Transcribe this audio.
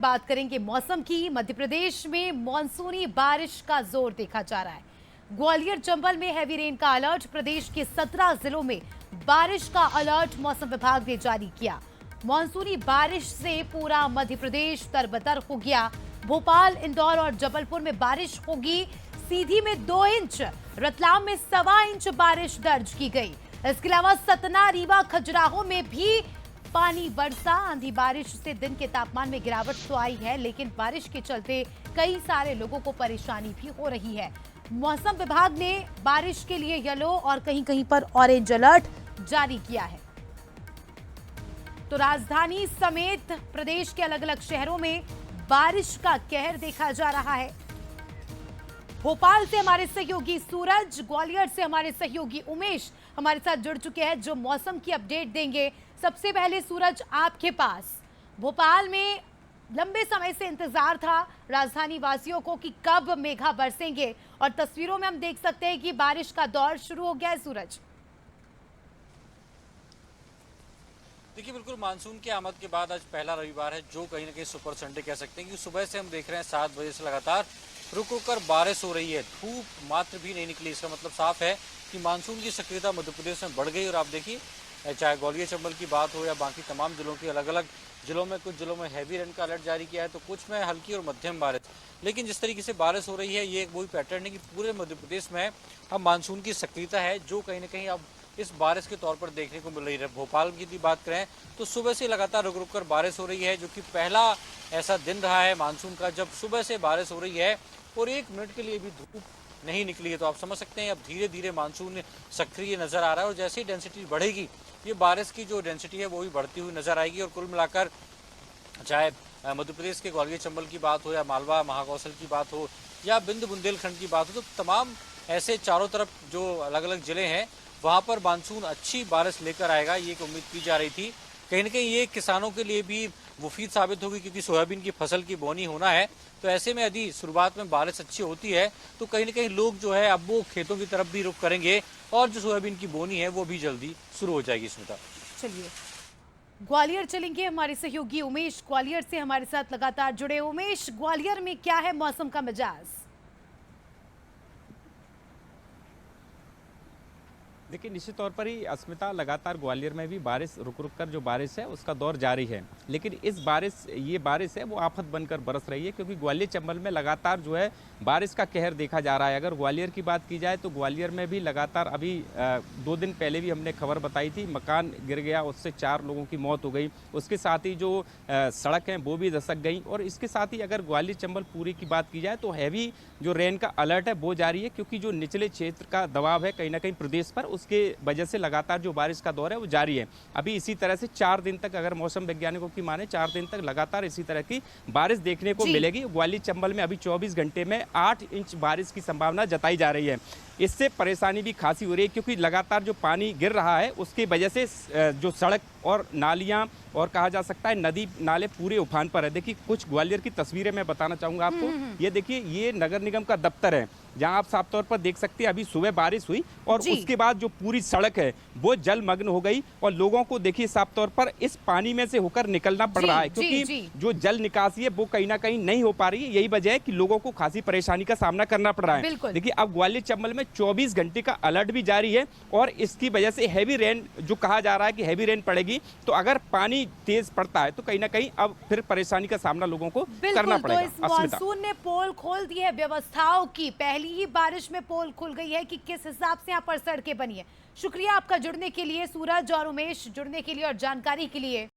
बात करेंगे मौसम की। मध्य प्रदेश में मानसूनी बारिश का जोर देखा जा रहा है। ग्वालियर चंबल में हैवी रेन का अलर्ट। प्रदेश के 17 जिलों में बारिश का अलर्ट मौसम विभाग ने जारी किया। मानसूनी बारिश से पूरा मध्य प्रदेश तरबतर हो गया। भोपाल, इंदौर और जबलपुर में बारिश होगी। सीधी में 2 इंच, रतलाम में 1.25 इंच बारिश दर्ज की गई। इसके अलावा सतना, रीवा, खजुराहो में भी पानी बरसा। आंधी बारिश से दिन के तापमान में गिरावट तो आई है, लेकिन बारिश के चलते कई सारे लोगों को परेशानी भी हो रही है। मौसम विभाग ने बारिश के लिए येलो और कहीं कहीं पर ऑरेंज अलर्ट जारी किया है। तो राजधानी समेत प्रदेश के अलग अलग शहरों में बारिश का कहर देखा जा रहा है। भोपाल से हमारे सहयोगी सूरज, ग्वालियर से हमारे सहयोगी उमेश हमारे साथ जुड़ चुके हैं, जो मौसम की अपडेट देंगे। सबसे पहले सूरज, आपके पास भोपाल में लंबे समय से इंतजार था राजधानी वासियों को कि कब मेघा बरसेंगे, और तस्वीरों में हम देख सकते हैं कि बारिश का दौर शुरू हो गया है। सूरज, देखिए, बिल्कुल मानसून की आमद के बाद आज पहला रविवार है, जो कहीं ना कहीं सुपर संडे कह सकते हैं, क्योंकि सुबह से हम देख रहे हैं 7 बजे से लगातार रुक रुक कर बारिश हो रही है। धूप मात्र भी नहीं निकली। इसका मतलब साफ है कि मानसून की सक्रियता मध्य प्रदेश में बढ़ गई। और आप देखिए, चाहे ग्वालियर चंबल की बात हो या बाकी तमाम जिलों की, अलग अलग जिलों में, कुछ जिलों में हैवी रेन का अलर्ट जारी किया है, तो कुछ में हल्की और मध्यम बारिश। लेकिन जिस तरीके से बारिश हो रही है, ये एक वही पैटर्न है कि पूरे मध्य प्रदेश में अब मानसून की सक्रियता है, जो कहीं ना कहीं अब इस बारिश के तौर पर देखने को मिल रही है। भोपाल की बात करें तो सुबह से लगातार रुक रुक कर बारिश हो रही है, जो कि पहला ऐसा दिन रहा है मानसून का जब सुबह से बारिश हो रही है और 1 मिनट के लिए भी धूप नहीं निकली है। तो आप समझ सकते हैं अब धीरे धीरे मानसून सक्रिय नजर आ रहा है, और जैसे ही डेंसिटी बढ़ेगी, ये बारिश की जो डेंसिटी है वो भी बढ़ती हुई नजर आएगी। और कुल मिलाकर चाहे मध्य प्रदेश के ग्वालियर चंबल की बात हो या मालवा महाकौशल की बात हो या बिंद बुंदेलखंड की बात हो, तो तमाम ऐसे चारों तरफ जो अलग अलग जिले हैं वहां पर मानसून अच्छी बारिश लेकर आएगा, ये एक उम्मीद की जा रही थी। कहीं ना कहीं ये किसानों के लिए भी मुफीद साबित होगी, क्योंकि सोयाबीन की फसल की बोनी होना है। तो ऐसे में यदि शुरुआत में बारिश अच्छी होती है तो कहीं ना कहीं लोग जो है अब वो खेतों की तरफ भी रुख करेंगे, और जो सोयाबीन की बोनी है वो भी जल्दी शुरू हो जाएगी। स्मिता, चलिए ग्वालियर चलेंगे। हमारे सहयोगी उमेश ग्वालियर से हमारे साथ लगातार जुड़े। उमेश, ग्वालियर में क्या है मौसम का मिजाज? देखिए, निश्चित तौर पर ही अस्मिता, लगातार ग्वालियर में भी बारिश रुक रुक कर जो बारिश है उसका दौर जारी है। लेकिन ये बारिश है वो आफत बनकर बरस रही है, क्योंकि ग्वालियर चंबल में लगातार जो है बारिश का कहर देखा जा रहा है। अगर ग्वालियर की बात की जाए तो ग्वालियर में भी लगातार अभी 2 दिन पहले भी हमने खबर बताई थी, मकान गिर गया, उससे 4 लोगों की मौत हो गई। उसके साथ ही जो सड़क हैं वो भी दस्तक गई। और इसके साथ ही अगर ग्वालियर चंबल पूरी की बात की जाए तो हैवी जो रेन का अलर्ट है वो जारी है, क्योंकि जो निचले क्षेत्र का दबाव है कहीं ना कहीं प्रदेश पर, उसके वजह से लगातार जो बारिश का दौर है वो जारी है। अभी इसी तरह से 4 दिन तक, अगर मौसम वैज्ञानिकों की माने, 4 दिन तक लगातार इसी तरह की बारिश देखने को मिलेगी। ग्वालियर चंबल में अभी 24 घंटे में 8 इंच बारिश की संभावना जताई जा रही है। इससे परेशानी भी खासी हो रही है, क्योंकि लगातार जो पानी गिर रहा है उसकी वजह से जो सड़क और नालियां और कहा जा सकता है नदी नाले पूरे उफान पर है। देखिए, कुछ ग्वालियर की तस्वीरें मैं बताना चाहूँगा आपको। ये देखिए, ये नगर निगम का दफ्तर है, जहां आप साफ तौर पर देख सकते हैं अभी सुबह बारिश हुई और उसके बाद जो पूरी सड़क है वो जलमग्न हो गई। और लोगों को देखिए साफ तौर पर इस पानी में से होकर निकलना पड़ रहा है, क्योंकि जो जल निकासी है वो कहीं ना कहीं नहीं हो पा रही है। यही वजह है कि लोगों को खासी परेशानी का सामना करना पड़ रहा है। देखिए, अब ग्वालियर चंबल में 24 घंटे का अलर्ट भी जारी है, और इसकी वजह से हैवी रेन, जो कहा जा रहा है कि हैवी रेन पड़ेगी, तो अगर पानी तेज पड़ता है तो कहीं ना कहीं अब फिर परेशानी का सामना लोगों को करना पड़ेगा। तो इस मानसून ने पोल खोल दी है व्यवस्थाओं की। पहली ही बारिश में पोल खुल गई है कि किस हिसाब से यहाँ पर सड़कें बनी है। शुक्रिया आपका जुड़ने के लिए सूरज, और उमेश जुड़ने के लिए और जानकारी के लिए।